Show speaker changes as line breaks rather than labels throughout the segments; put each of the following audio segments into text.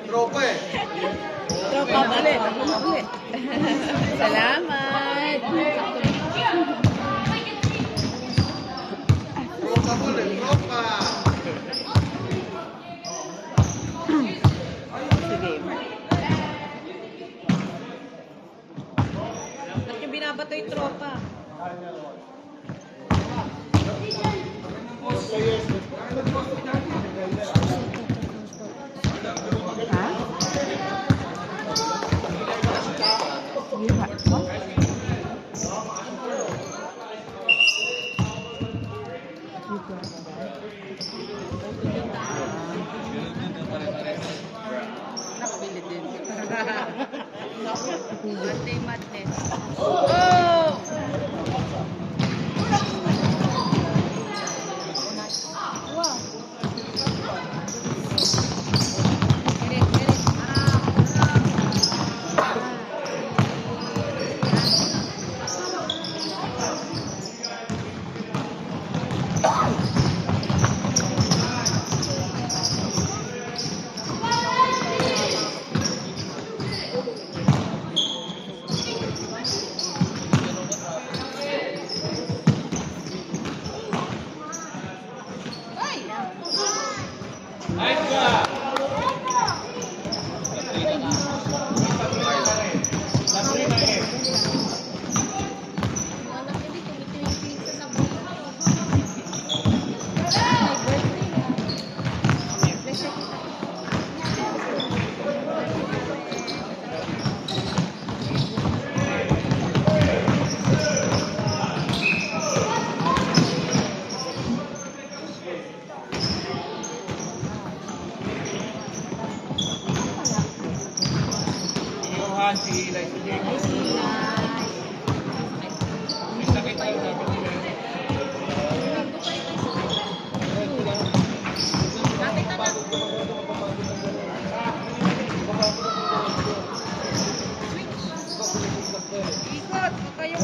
Tropa eh.
Tropa ulit. Salamat.
Tropa ulit, tropa.
Sige. Ba't yung binabato yung tropa? Ha? Nakabili din. Monday madness. Oh! Wow.
Si Eli si James. May sakit tayo natin.
Ikot! Kayo!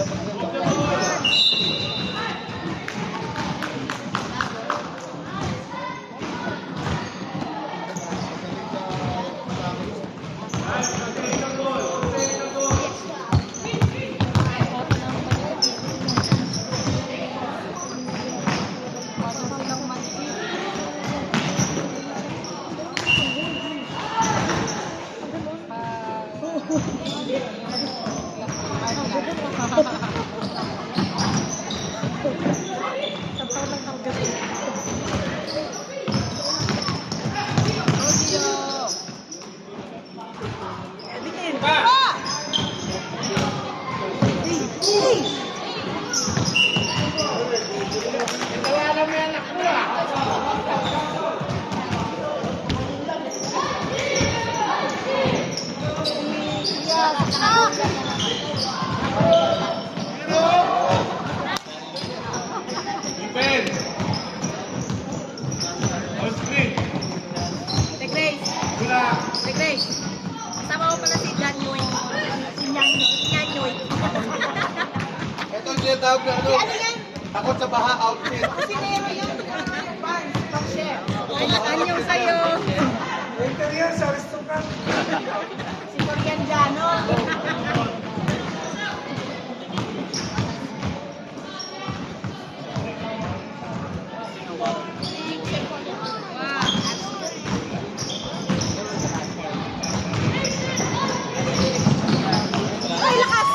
Kasama ko pala si Janyoy. Si Nyanyoy.
Ito yung tinatawag na ano?
Ano yan?
Takot sa baha outfit.
Sinero yun. Pag-share. Anyong sa'yo.
Ito yan sa restaurant.
Si Corianjano. Ay, lakas!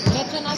Diretso na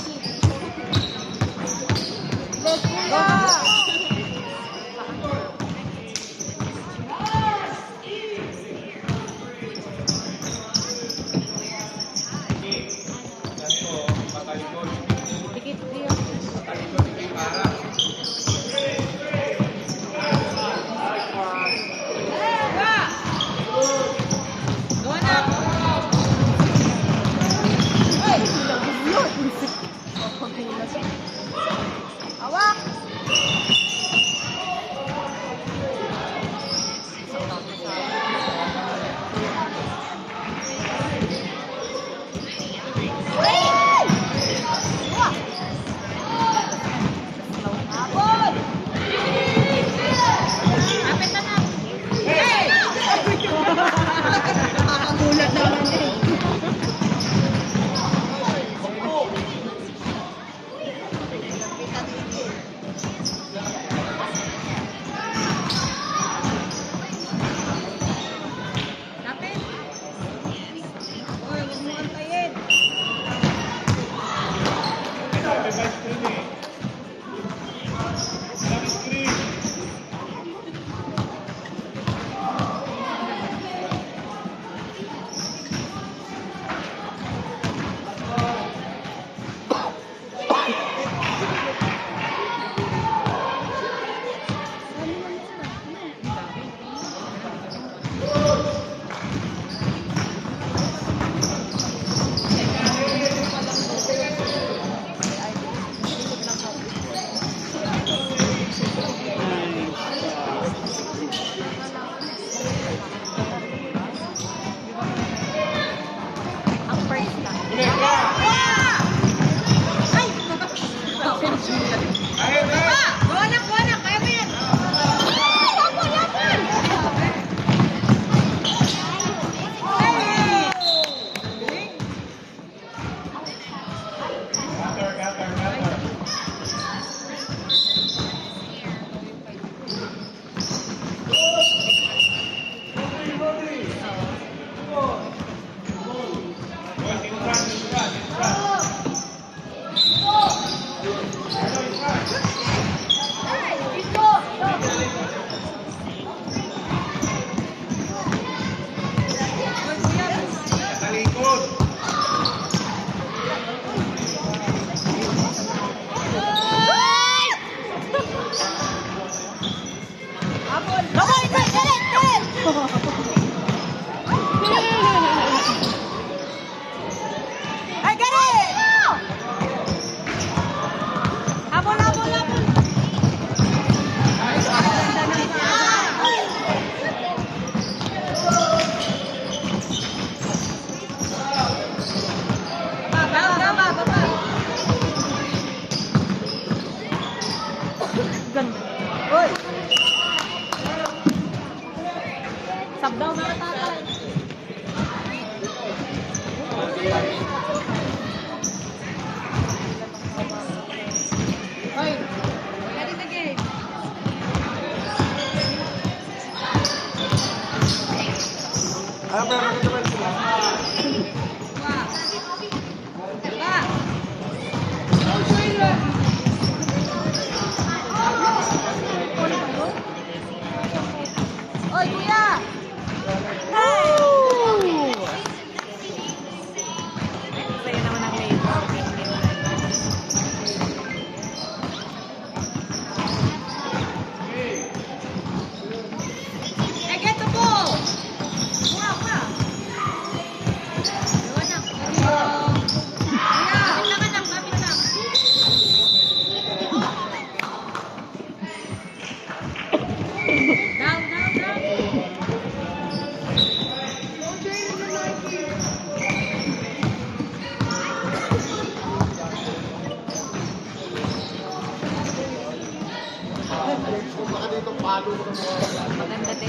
Maganda din.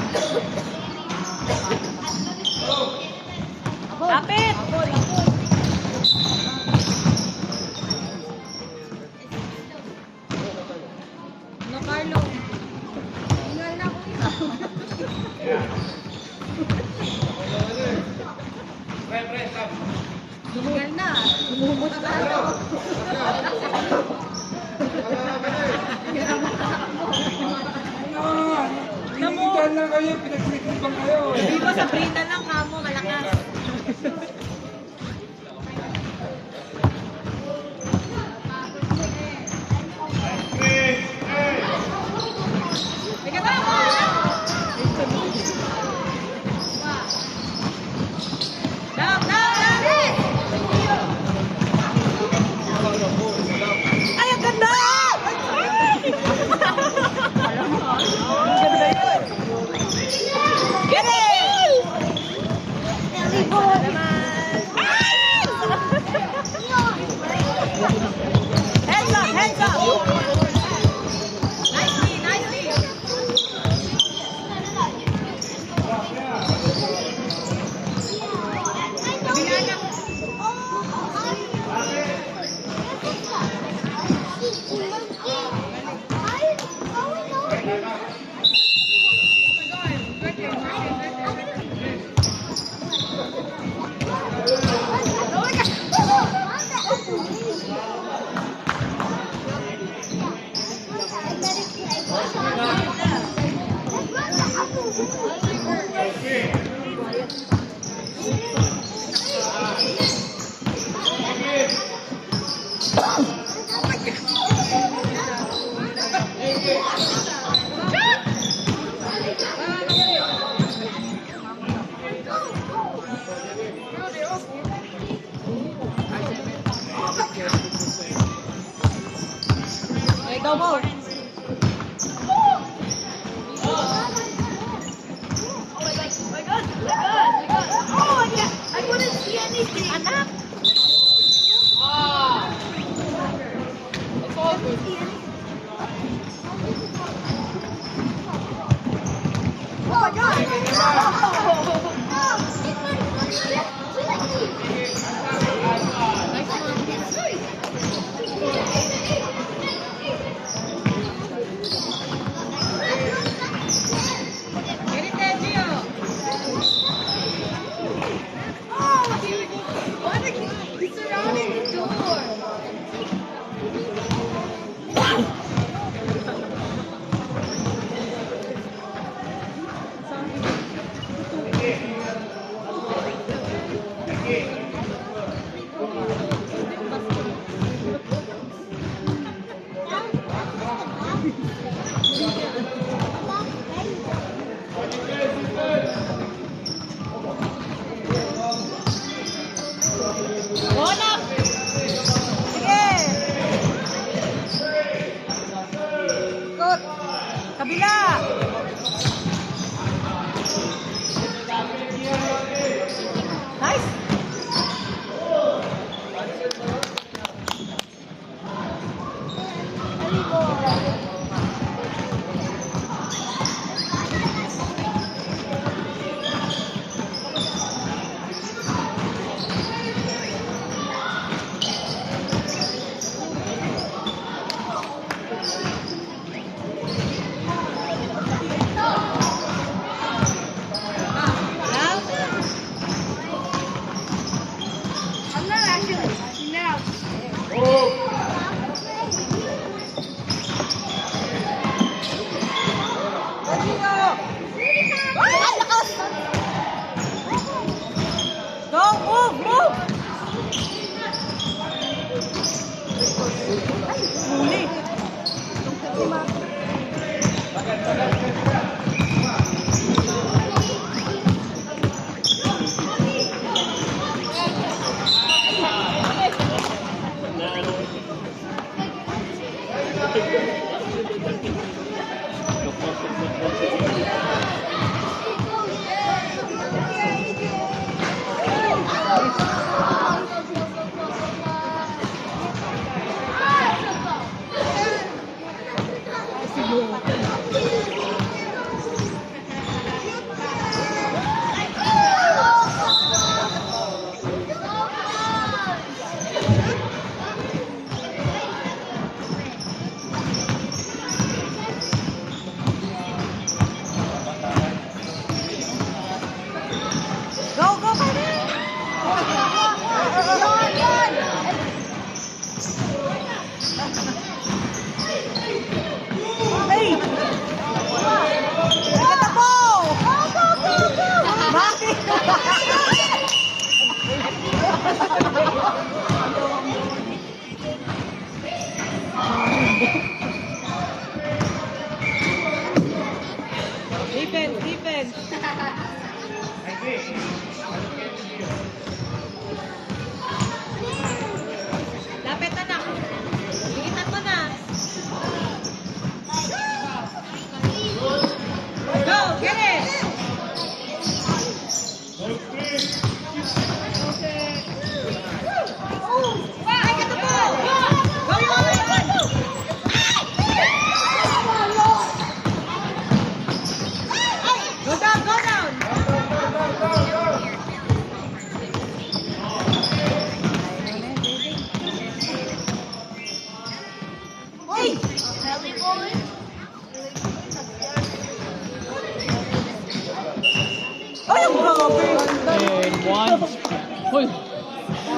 Lapit! No, Carlo. Hingal na ko. Hingal na. Lumumot na.
Pinigitan lang kayo, pinagsikipan kayo.
Hindi ko Sabrina lang kamo, malakas. Teka na! Down, down, down! Ay, ang ganda! Get it! Hands up, hands up! Nicely, nicely! Okay, go more. I couldn't see anything. Anak! It's all good. Oh my God! Get it there, Gio. Oh, here we go.
Uy!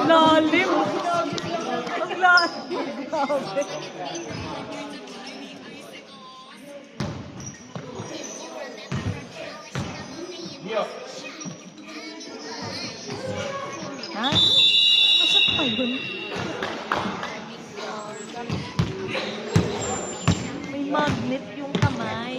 Lalim. Ang lalim. Grabe. Ha? Nasaan pa yun? May magnet yung kamay.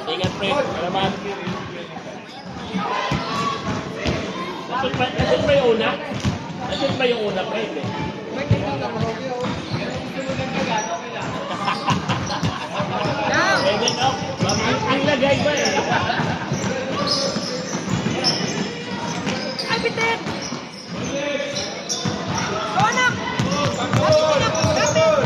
Ingat, pre. Salamat. Nasaan ba yung una? Nasaan ba yung una, pre? Eh, then, oh, ang lagay ba eh?
Ay, bitin! Go, anak! Kapit, anak! Kapit!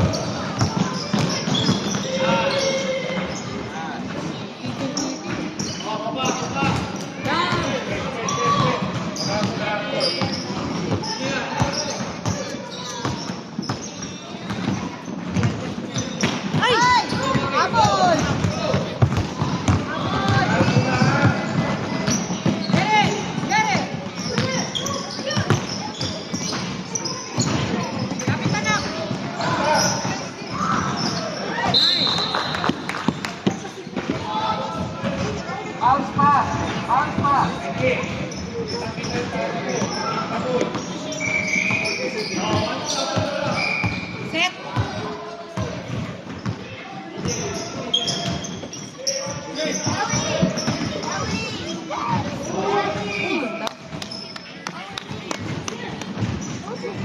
Ay! Abol! Get it! Get it! Kapit, anak!
Out pa! Out pa!
Set!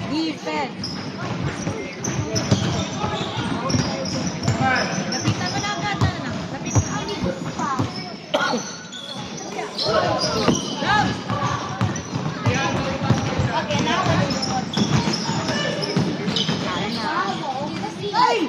Defense! Lapitan mo na agad, anak. Lapitan mo. Down! Ay!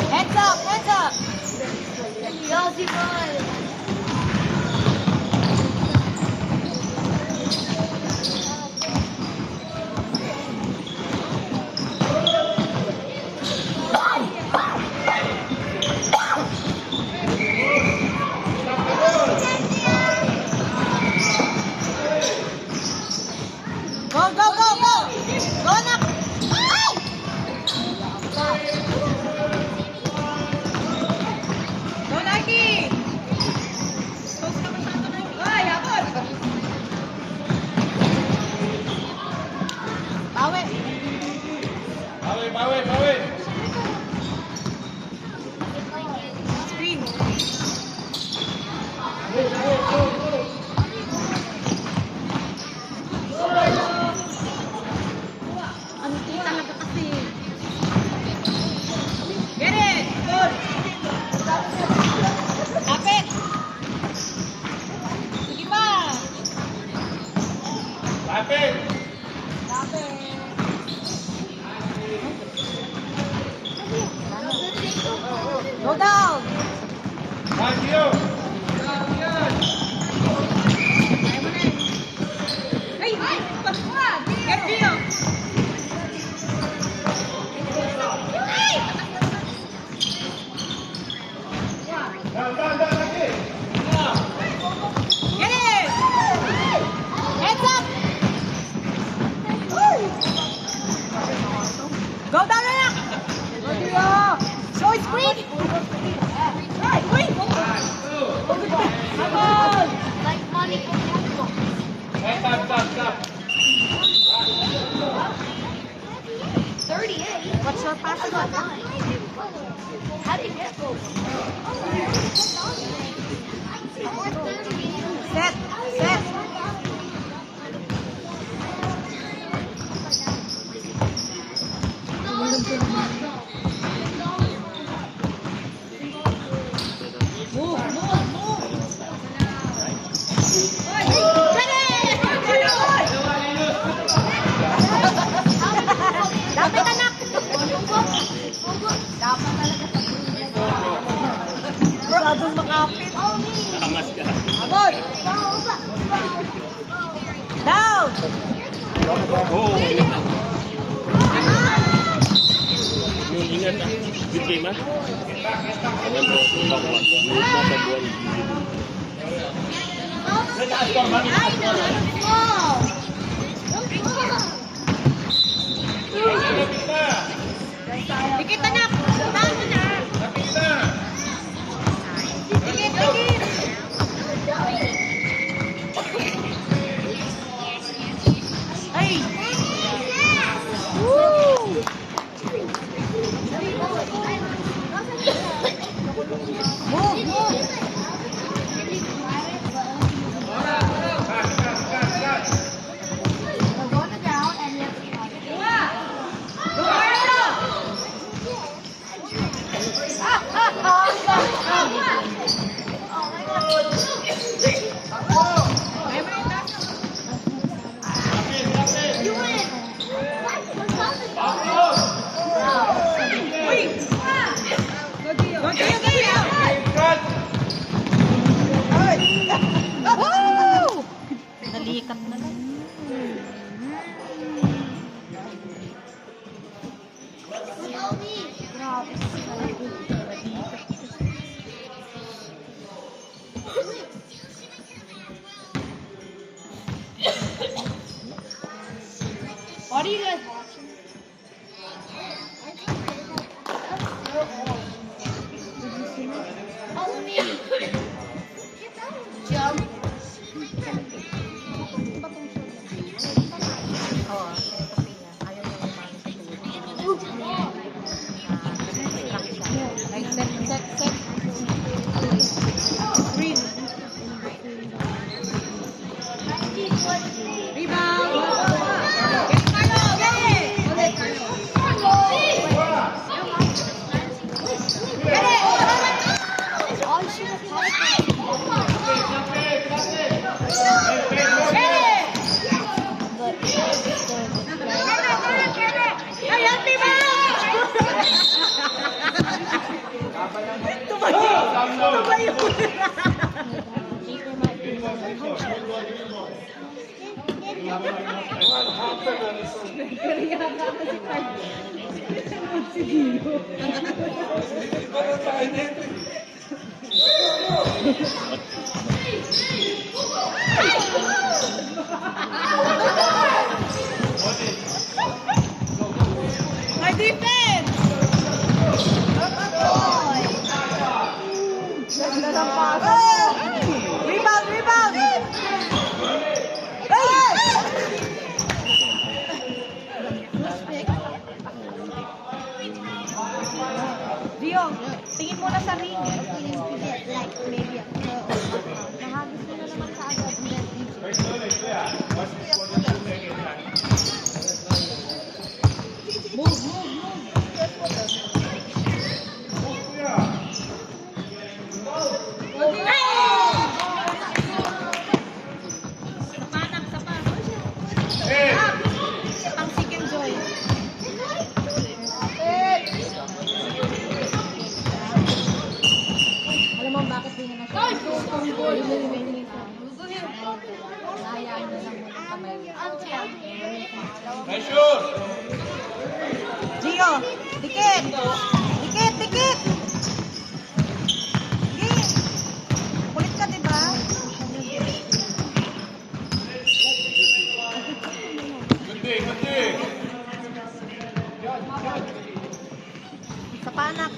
Heads up! Heads up! Yossi boy! Go, go, go, go! Go, anak! Ay! Go, Nike! Ay, abot! Bawi!
Bawi!
Screen! Ano talaga kasi? Get it! Good! Kapit! Sige pa!
Lapit!
Kapit! Go down!
Maggio!
Ay! Ay! Pagpuan! Get Gio! Ay!
Down, lagi!
Get it! Heads up! Go down, anak! Go Gio! Show screen! Ay! Uy! Set. Set. Move, move, move. Dapat anak. Dapat talaga. Masyadong makapit.
Nakamas ka.
Abot. Down.
Oo, ingat na. Yung ingat na. Good game, ha? Ayan po, ibang one. Yung nasa buwan.
Dikit anak. Down mo na.
Lapit na.
Dikit, dikit. Ay. Woo. Move, move. Nalikat na lang. What are you guys watching? Follow me. Jump. My defense! Ganda ng pass. Rebound, rebound! Hey! Dio, tingin mo na sa ring. Like, maybe. Nahagis mo na naman sa agad. Move, move, move. Pang second joy. Alam mo bakit di na siya? Nahayaan niya lang muna kamay.
Nice shoot.
Gio, dikit! Dikit, dikit! Sige! Kulit ka, diba?
Good day, good day.
Sa panak.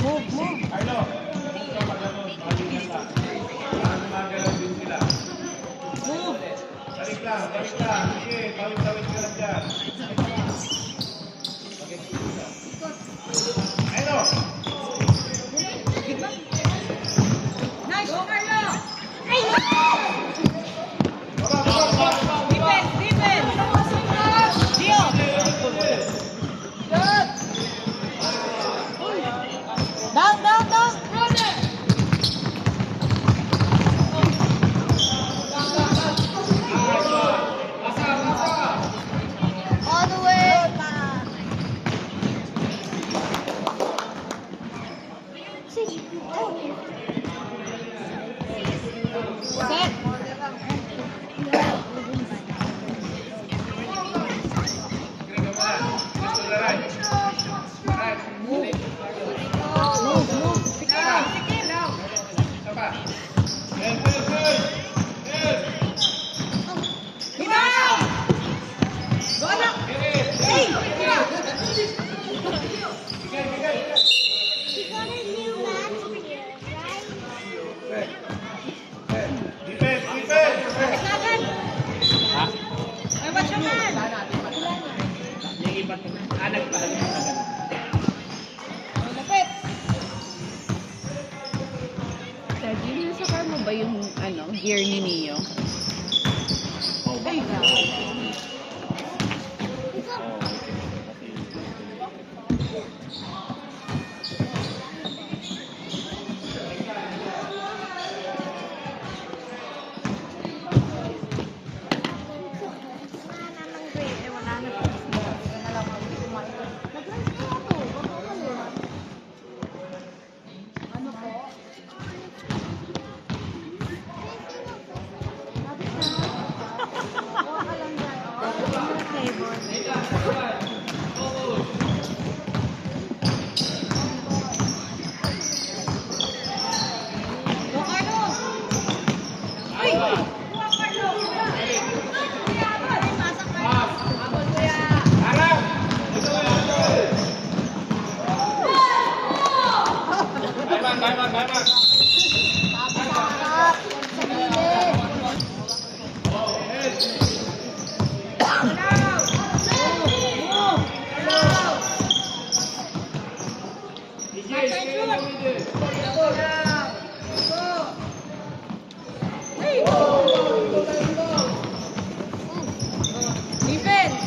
Move, move.
Carlo, huwag ka magano. Malingan ka. Magalaw din sila.
Move.
Balik lang, balik lang. Sige, tawid-tawid ka lang dyan. Ayun o.
Nice, Carlo!
Baba.
Defense! Dio! Down! All the way! Set!
Isa pa. Yes.
Hibaw! Bola! Hey!
Defense.
Agad!
Ha?
Ay, watch your man!
Yung iba, nagpalagay agad.
Lapit!
Sergio, nasa car mo ba yung gear ni Neo?
Ay, Go, Carlo! Ay! Kuha, Carlo! Abol, kuya!
Harap. Timeout.
Defense!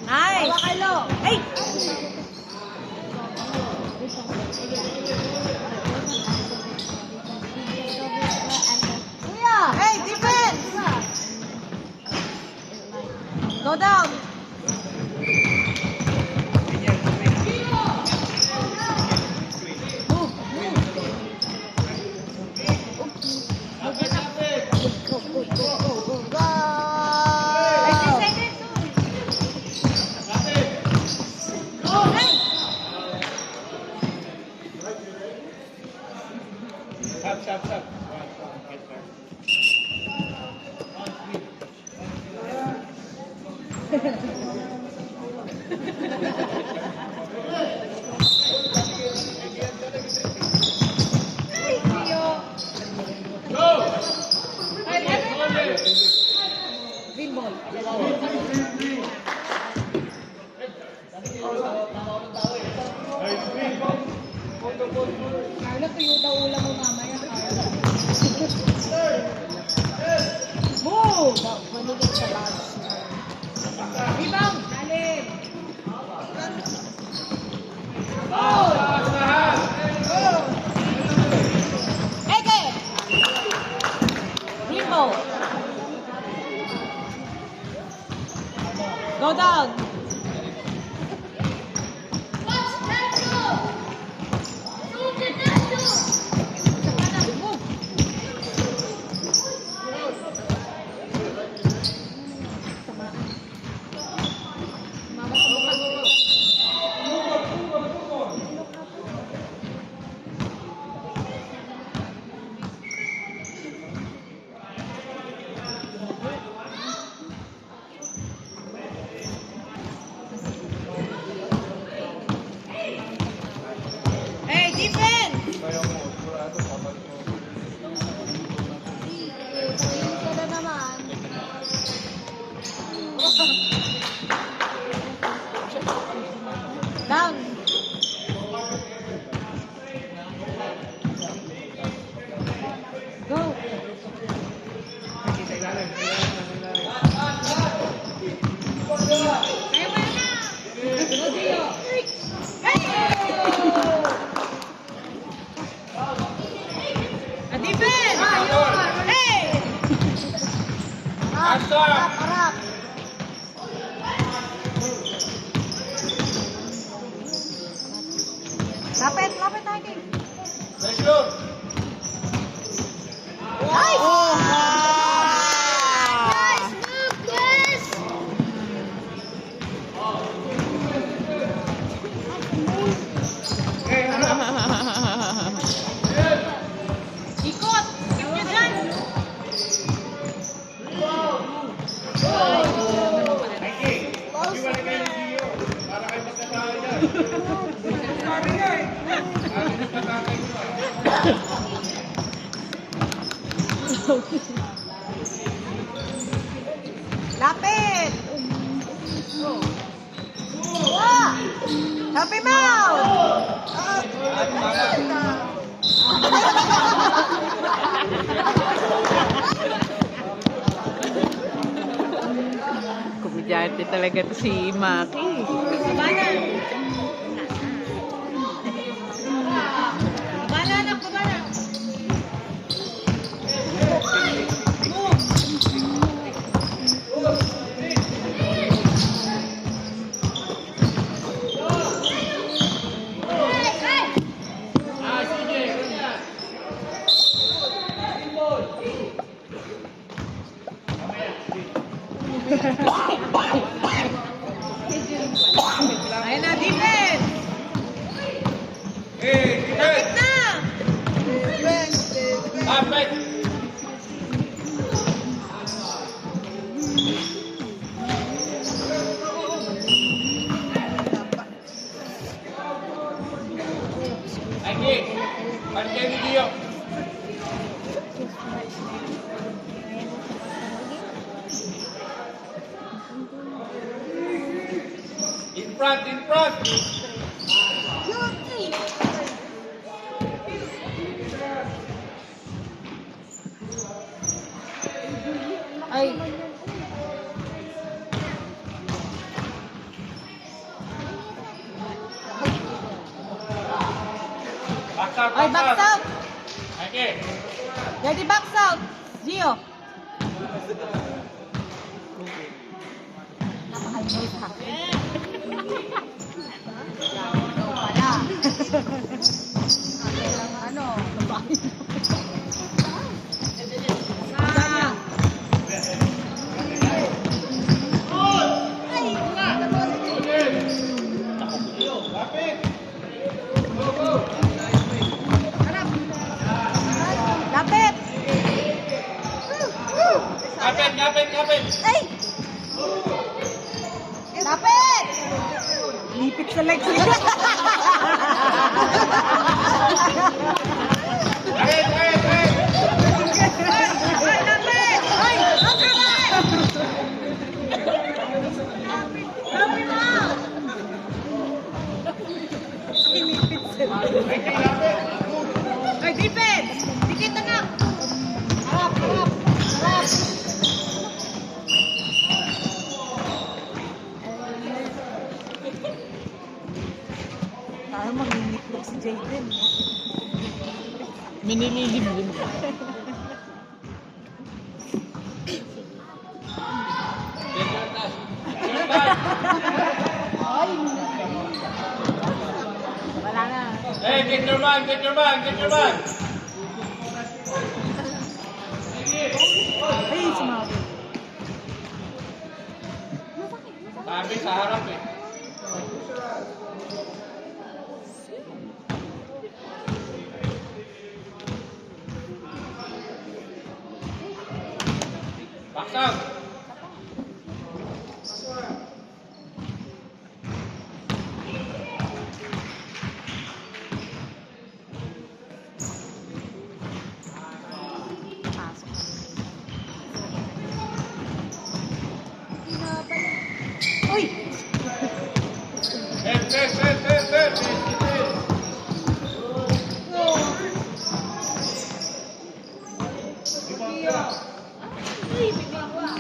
Nice! Carlo! Ay! Hey, defense! Go down!
Stop.
Green ball. Carlo, tuyo daw ulam mo mamaya. Move! Manigit sa bags. Rebound! Dalim! Eke! Green ball. Go down! Move! Lapit, lapit tayo.
Pressure.
Nice!
Nice, Lucas!
Okay, harap.
Ikot! Ikot nyo dyan!
Mikey, iwalay kayo ng Gio. Para kayo magkasali dyan.
Sabi nga eh.
Sabi ng tatay ko.
Lapit! Wah! Help him out!
Komedyante talaga to si Maki.
Kabanan! Kabanan na, kabanan! Ayun na, defense!
Hey,
Lapit
defense.
na!
Lapit. Mikey, balik kayo ni Gio. In front, in front.
Ay!
Back out,
Ay,
back
box
out.
out!
Mikey.
Ready, box out! Gio! Napaka-noise ha. Wala. Ano? Ah!
Lapit.
Lapit!
Kapit, kapit, kapit.
Ay! Lapit! Lipit sa legs niya.
Kapit, kapit, kapit.
Ay, lapit! Ay, ang kamay! Lapit mo! Lipit sa legs.
Mikey, lapit.
Ay, defense! Dikit na nga! Harap, harap, harap! Parang mangingitlog si Jaden.
Minililimlim ka.
Wala na.
Hey, get your man, get your man, get your man.
Ay, sumabi.
Sabi sa harap eh. Back out.
Uy!
Hey, hey, hey, hey, hey, hey.
Uy, bigla ko ah.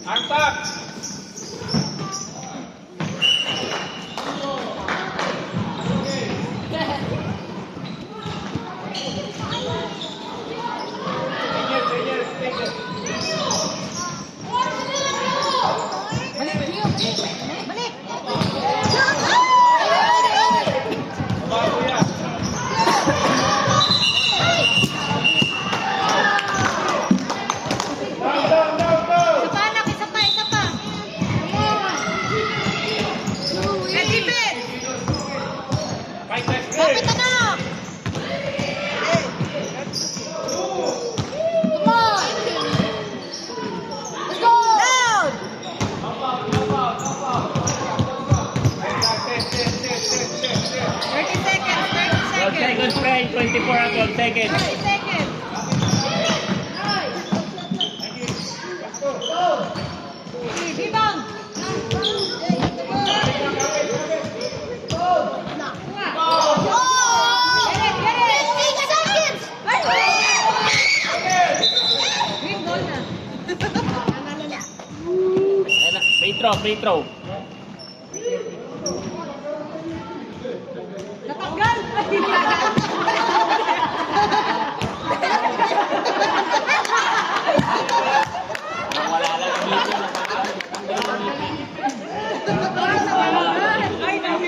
Antak!
Balik, Gio. Balik.
Bago yan.
Isa pa, anak. Isa pa, isa pa. Edipin!
Fight next
Kapit,
game.
anak! Come on! Let's go! Down!
Test.
30 seconds, 30
12
seconds.
seconds, Frank. 24 at 12 seconds.
30 seconds. Bibang! Get it!
15 seconds.
Green ball na.
Ayan na, free throw, free throw.
Natanggal!
Wala lang ang ngipin.
Ay, naku!